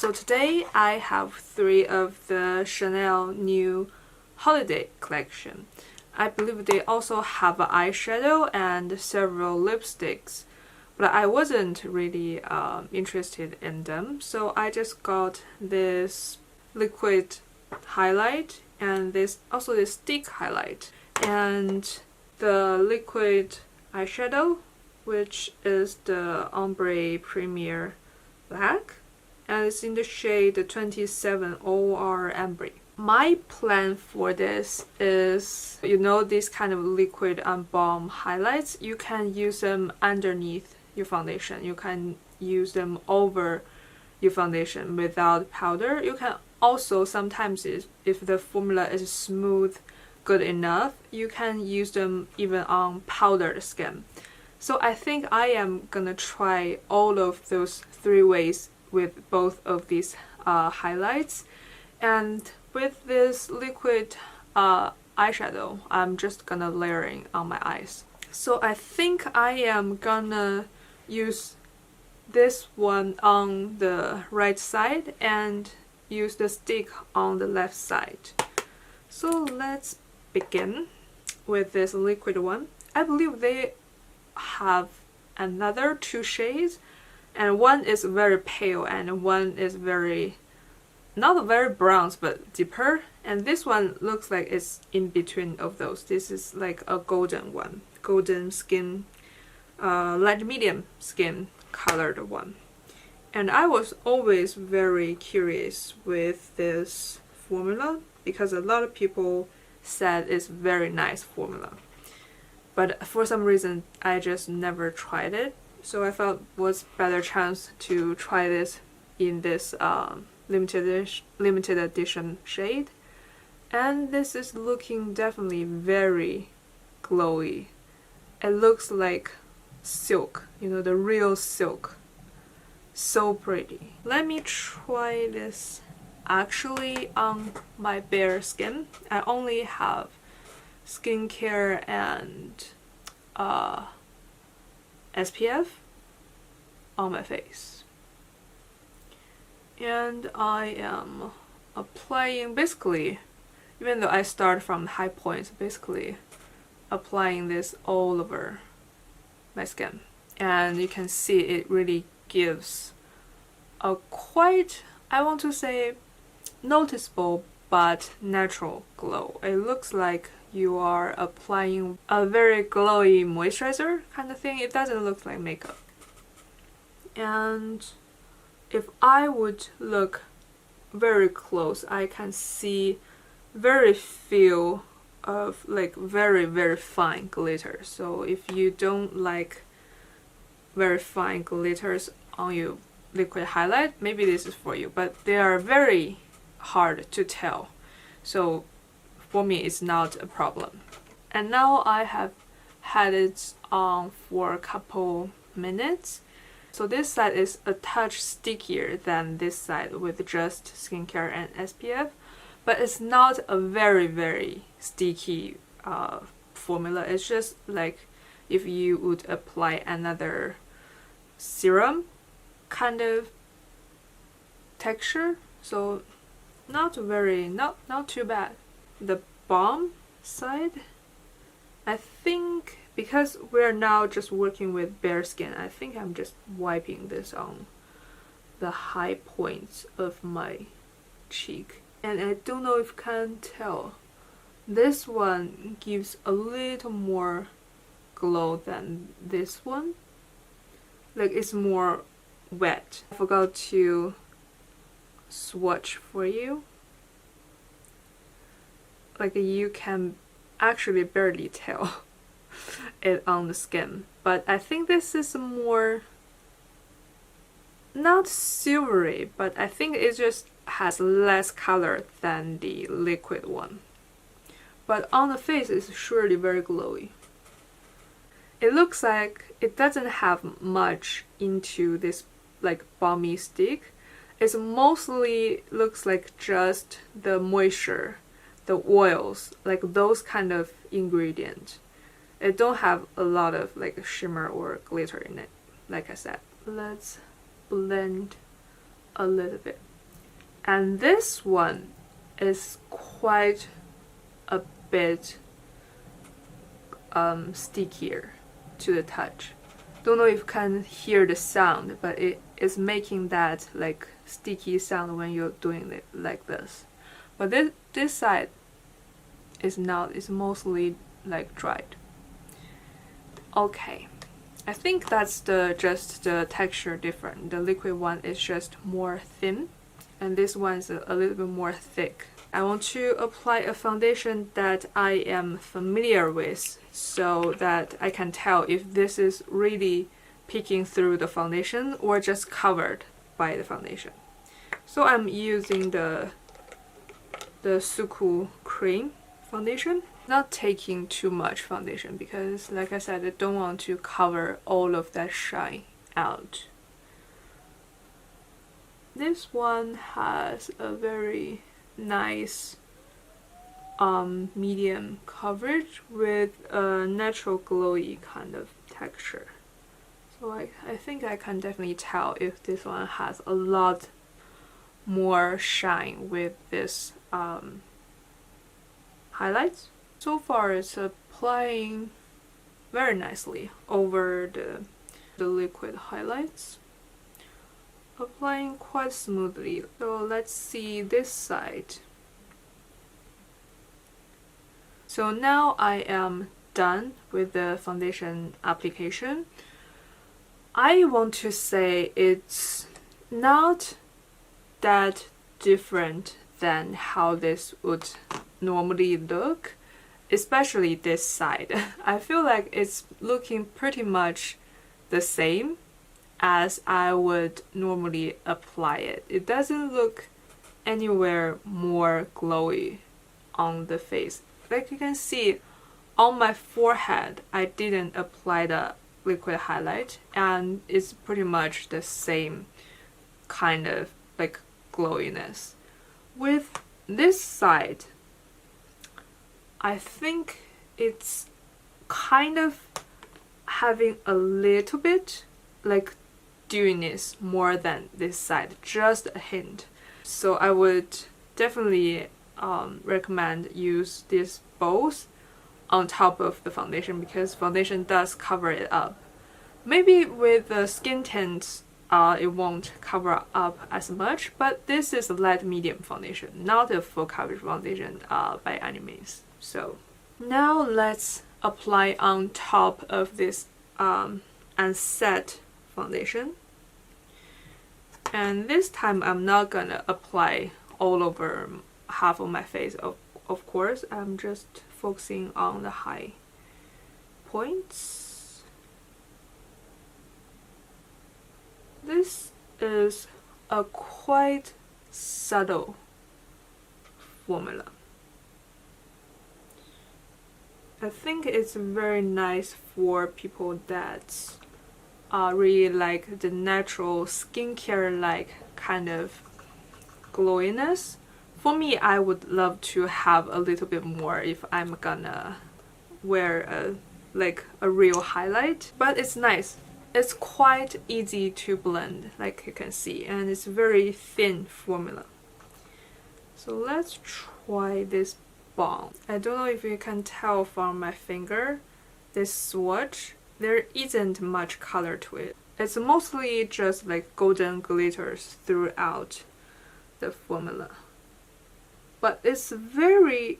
So today I have 3 of the Chanel new holiday collection. I believe they also have an eyeshadow and several lipsticks, but I wasn't really interested in them, so I just got this liquid highlight and this stick highlight and the liquid eyeshadow, which is the Ombre PREMIèRE Black, and it's in the shade 27 OR Ambre. My plan for this is, you know, these kind of liquid and balm highlights, you can use them underneath your foundation. You can use them over your foundation without powder. You can also sometimes, if the formula is smooth good enough, you can use them even on powdered skin. So I think I am gonna try all of those 3 ways with both of these highlights. And with this liquid eyeshadow, I'm just gonna layering on my eyes. So I think I am gonna use this one on the right side and use the stick on the left side. So let's begin with this liquid one. I believe they have another 2 shades, and one is very pale and one is not very brown but deeper, and this one looks like it's in between of those. This is like a golden one, golden skin, light medium skin colored one. And I was always very curious with this formula because a lot of people said it's very nice formula, but for some reason I just never tried it. So I felt what's better chance to try this in this limited edition shade. And this is looking definitely very glowy. It looks like silk, you know, the real silk. So pretty. Let me try this actually on my bare skin. I only have skincare and SPF on my face. And I am applying, basically, even though I start from high points, basically applying this all over my skin. And you can see it really gives a quite, I want to say, noticeable but natural glow. It looks like you are applying a very glowy moisturizer kind of thing. It doesn't look like makeup. And if I would look very close, I can see very few of like very fine glitter. So if you don't like very fine glitters on your liquid highlight, maybe this is for you, but they are very hard to tell. So for me, it's not a problem. And now I have had it on for a couple minutes. So this side is a touch stickier than this side with just skincare and SPF, but it's not a very sticky formula. It's just like if you would apply another serum kind of texture. So not too bad. The balm side, I think, because we're now just working with bare skin, I think I'm just wiping this on the high points of my cheek. And I don't know if you can tell, this one gives a little more glow than this one. Like it's more wet. I forgot to swatch for you. Like you can actually barely tell it on the skin, but I think this is more not silvery, but I think it just has less color than the liquid one. But on the face it's surely very glowy. It looks like it doesn't have much into this like balmy stick. It mostly looks like just the moisture, the oils, like those kind of ingredients. It don't have a lot of like shimmer or glitter in it, like I said. Let's blend a little bit. And this one is quite a bit stickier to the touch. Don't know if you can hear the sound, but it is making that like sticky sound when you're doing it like this. But this side is not, it's mostly like dried. Okay, I think that's just the texture different. The liquid one is just more thin, and this one is a little bit more thick. I want to apply a foundation that I am familiar with so that I can tell if this is really peeking through the foundation or just covered by the foundation. So I'm using the Suku Cream foundation. Not taking too much foundation because, like I said, I don't want to cover all of that shine out. This one has a very nice medium coverage with a natural glowy kind of texture. So I think I can definitely tell if this one has a lot more shine with this highlights. So far it's applying very nicely over the liquid highlights. Applying quite smoothly. So let's see this side. So now I am done with the foundation application. I want to say it's not that different than how this would normally look, especially this side. I feel like it's looking pretty much the same as I would normally apply it. It doesn't look anywhere more glowy on the face. Like you can see on my forehead, I didn't apply the liquid highlight, and it's pretty much the same kind of like glowiness. With this side, I think it's kind of having a little bit like dewiness more than this side, just a hint. So I would definitely recommend use this both on top of the foundation because foundation does cover it up. Maybe with the skin tint it won't cover up as much, but this is a light medium foundation, not a full coverage foundation by any means. So now let's apply on top of this unset foundation. And this time I'm not gonna apply all over half of my face, of course. I'm just focusing on the high points. This is a quite subtle formula. I think it's very nice for people that really like the natural skincare like kind of glowiness. For me, I would love to have a little bit more if I'm gonna wear a real highlight, but it's nice. It's quite easy to blend, like you can see, and it's very thin formula. So let's try this BAUME. I don't know if you can tell from my finger, this swatch, there isn't much color to it. It's mostly just like golden glitters throughout the formula. But it's very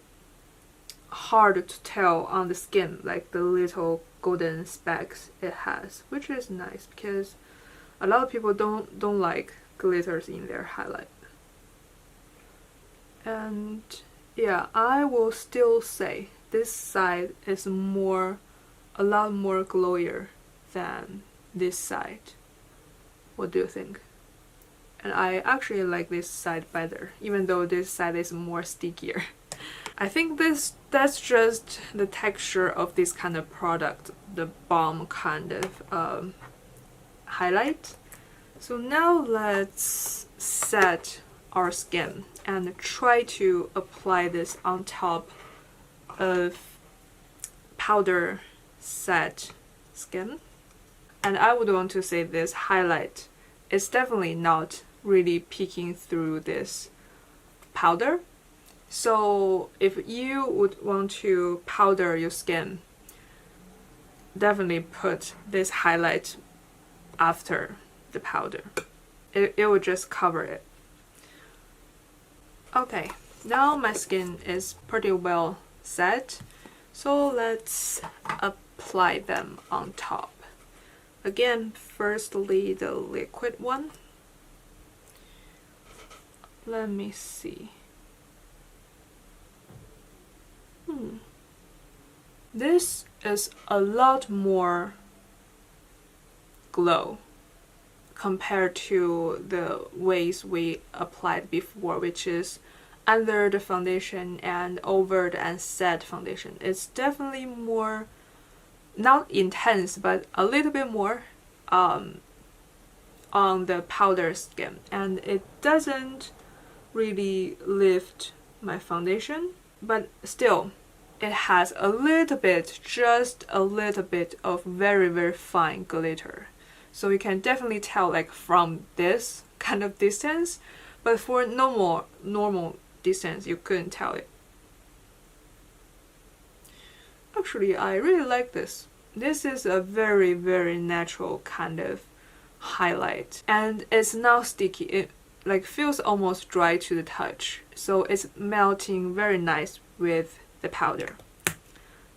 hard to tell on the skin, like the little golden specks it has, which is nice because a lot of people don't like glitters in their highlight. And yeah, I will still say this side is a lot more glowier than this side. What do you think? And I actually like this side better, even though this side is more stickier. I think that's just the texture of this kind of product, the BAUME kind of highlight. So now let's set our skin and try to apply this on top of powder set skin. And I would want to say this highlight is definitely not really peeking through this powder. So if you would want to powder your skin, definitely put this highlight after the powder. It will just cover it. Okay, now my skin is pretty well set, so let's apply them on top. Again, firstly the liquid one. Let me see. This is a lot more glow compared to the ways we applied before, which is under the foundation and over the and set foundation. It's definitely more, not intense, but a little bit more on the powder skin, and it doesn't really lift my foundation, but still it has a little bit, just a little bit of very, very fine glitter. So you can definitely tell like from this kind of distance, but for normal distance you couldn't tell it. Actually, I really like this. This is a very, very natural kind of highlight, and it's not sticky. It like feels almost dry to the touch, so it's melting very nice with the powder.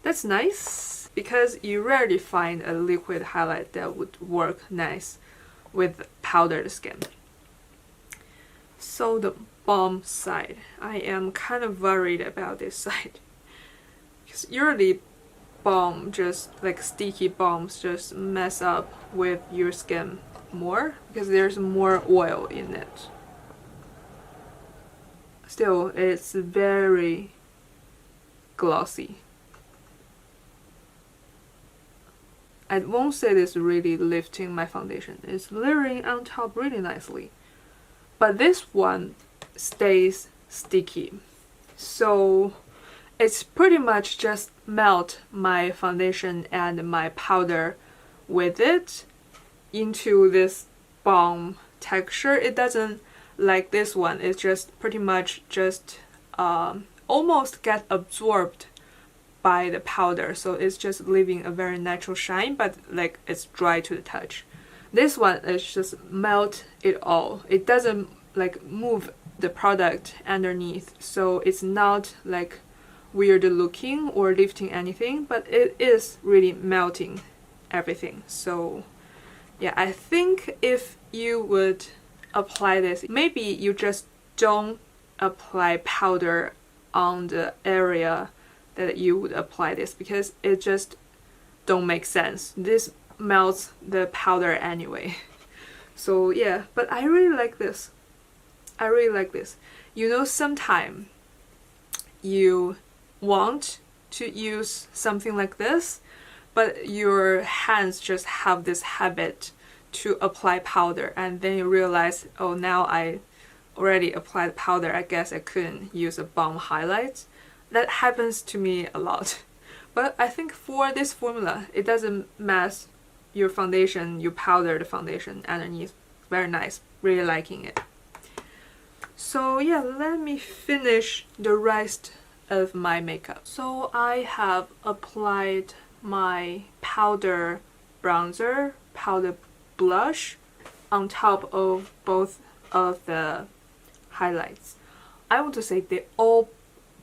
That's nice, because you rarely find a liquid highlight that would work nice with powdered skin. So the BAUME side, I am kind of worried about this side, because usually BAUME, just like sticky BAUMEs, just mess up with your skin more because there's more oil in it. Still, it's very glossy. I won't say this really lifting my foundation. It's layering on top really nicely. But this one stays sticky. So it's pretty much just melt my foundation and my powder with it into this BAUME texture. It doesn't like this one. It's just pretty much just almost get absorbed by the powder, so it's just leaving a very natural shine, but like it's dry to the touch. This one is just melt it all. It doesn't like move the product underneath, so it's not like weird looking or lifting anything, but it is really melting everything. So yeah, I think if you would apply this, maybe you just don't apply powder on the area that you would apply this, because it just don't make sense. This melts the powder anyway. So yeah, but I really like this. I really like this. You know, sometimes you want to use something like this, but your hands just have this habit to apply powder, and then you realize, oh, now I already applied powder, I guess I couldn't use a BAUME highlight. That happens to me a lot. But I think for this formula, it doesn't mess your foundation. You powder the foundation underneath. Very nice. Really liking it. So yeah, let me finish the rest of my makeup. So I have applied my powder bronzer, powder blush on top of both of the highlights. I want to say they all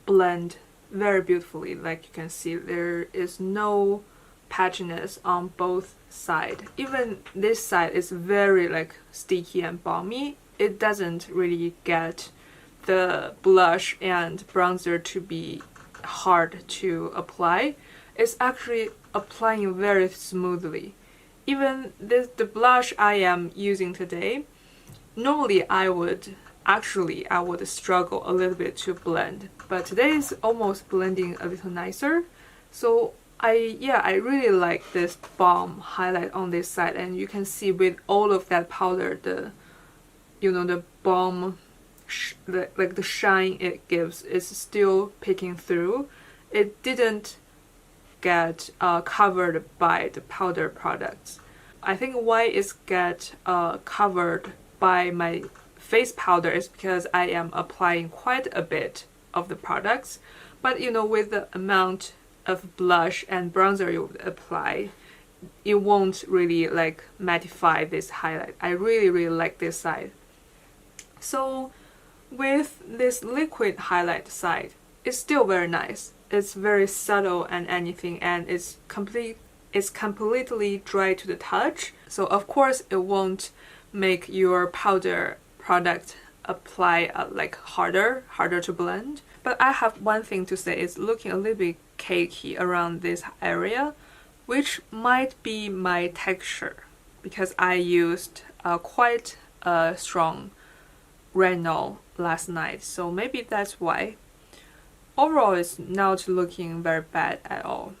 blend very beautifully. Like you can see, there is no patchiness on both sides. Even this side is very like sticky and balmy. It doesn't really get the blush and bronzer to be hard to apply. It's actually applying very smoothly. Even the blush I am using today, normally I would struggle a little bit to blend, but today is almost blending a little nicer. So I really like this BAUME highlight on this side, and you can see with all of that powder, the BAUME the shine it gives is still peeking through. It didn't get covered by the powder products. I think why it's get covered by my face powder is because I am applying quite a bit of the products, but you know, with the amount of blush and bronzer you would apply, it won't really like mattify this highlight. I really like this side. So with this liquid highlight side, it's still very nice. It's very subtle and anything, and it's completely dry to the touch. So of course it won't make your powder product apply like harder to blend. But I have one thing to say, it's looking a little bit cakey around this area, which might be my texture because I used quite a strong retinol last night, so maybe that's why. Overall, it's not looking very bad at all.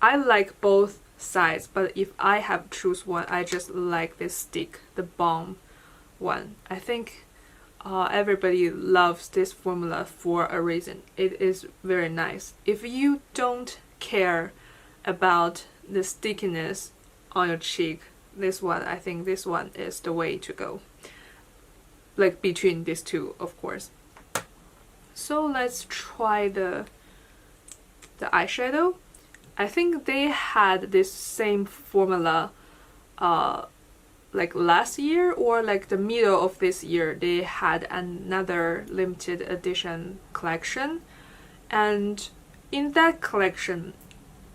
I like both sides, but if I have to choose one, I just like this stick, the BAUME one. I think everybody loves this formula for a reason. It is very nice. If you don't care about the stickiness on your cheek, this one, I think this one is the way to go. Like between these two, of course. So let's try the eyeshadow. I think they had this same formula like last year, or like the middle of this year they had another limited edition collection, and in that collection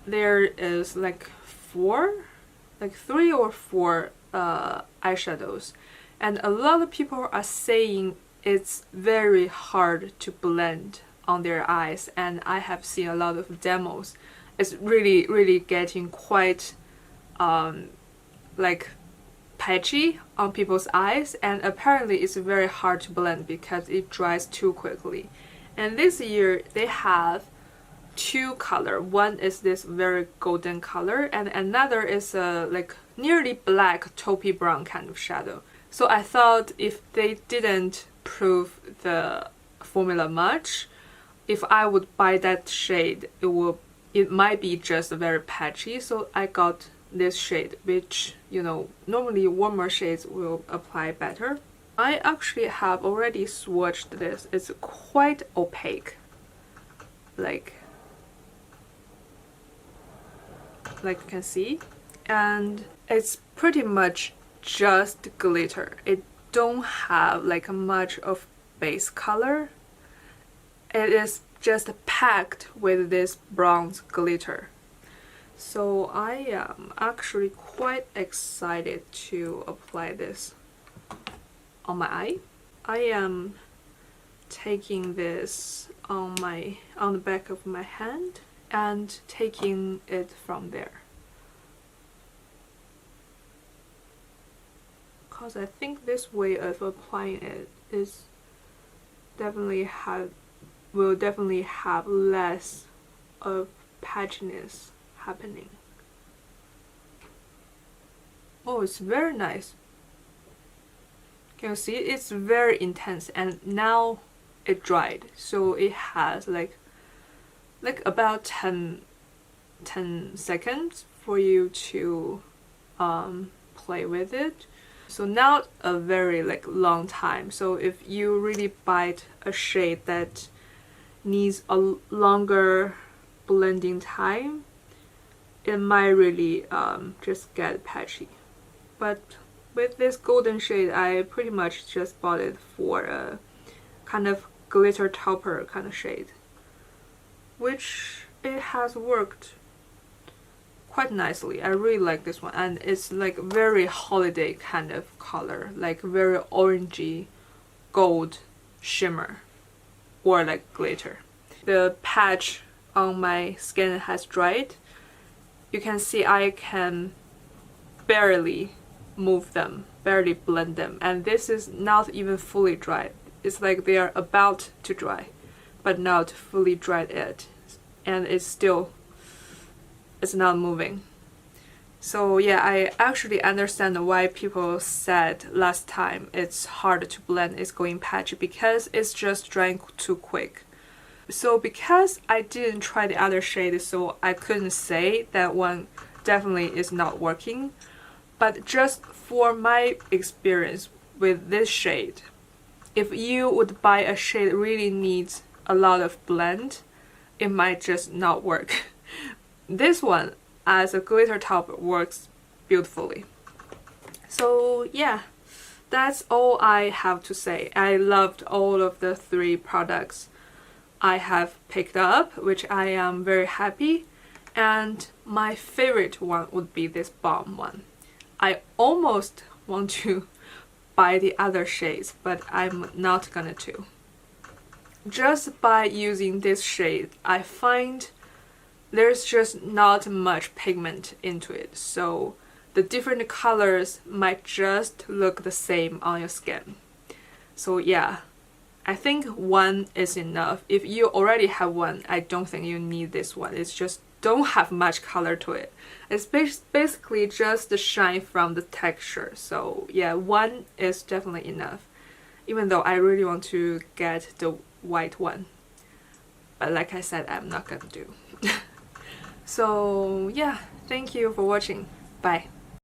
there is like 3 or 4 eyeshadows, and a lot of people are saying it's very hard to blend on their eyes, and I have seen a lot of demos. It's really getting quite like patchy on people's eyes, and apparently it's very hard to blend because it dries too quickly. And this year they have 2 colors. One is this very golden color, and another is a like nearly black taupey brown kind of shadow. So I thought if they didn't prove the formula much, if I would buy that shade, it might be just very patchy. So I got this shade, which, you know, normally warmer shades will apply better. I actually have already swatched this. It's quite opaque, like you can see, and it's pretty much just glitter. It don't have like much of base color. It is just packed with this bronze glitter. So I am actually quite excited to apply this on my eye. I am taking this on the back of my hand and taking it from there, because I think this way of applying it is will definitely have less of patchiness happening. Oh, it's very nice. Can you see? It's very intense, and now it dried, so it has like about 10 seconds for you to play with it. So not a very like long time. So if you really buy a shade that needs a longer blending time, it might really just get patchy. But with this golden shade, I pretty much just bought it for a kind of glitter topper kind of shade, which it has worked quite nicely. I really like this one, and it's like very holiday kind of color, like very orangey gold shimmer or like glitter. The patch on my skin has dried. You can see I can barely move them, barely blend them, and this is not even fully dried. It's like they are about to dry, but not fully dried yet, and it's not moving. So yeah, I actually understand why people said last time it's hard to blend, it's going patchy, because it's just drying too quick. So because I didn't try the other shade, so I couldn't say that one definitely is not working. But just for my experience with this shade, if you would buy a shade that really needs a lot of blend, it might just not work. This one as a glitter top works beautifully. So yeah, that's all I have to say. I loved all of the 3 products I have picked up, which I am very happy. And my favorite one would be this BAUME one. I almost want to buy the other shades, but I'm not gonna to. Just by using this shade, I find there's just not much pigment into it, so the different colors might just look the same on your skin. So yeah, I think one is enough. If you already have one, I don't think you need this one. It's just don't have much color to it. It's basically just the shine from the texture. So yeah, one is definitely enough. Even though I really want to get the white one. But like I said, I'm not gonna do. So yeah, thank you for watching. Bye.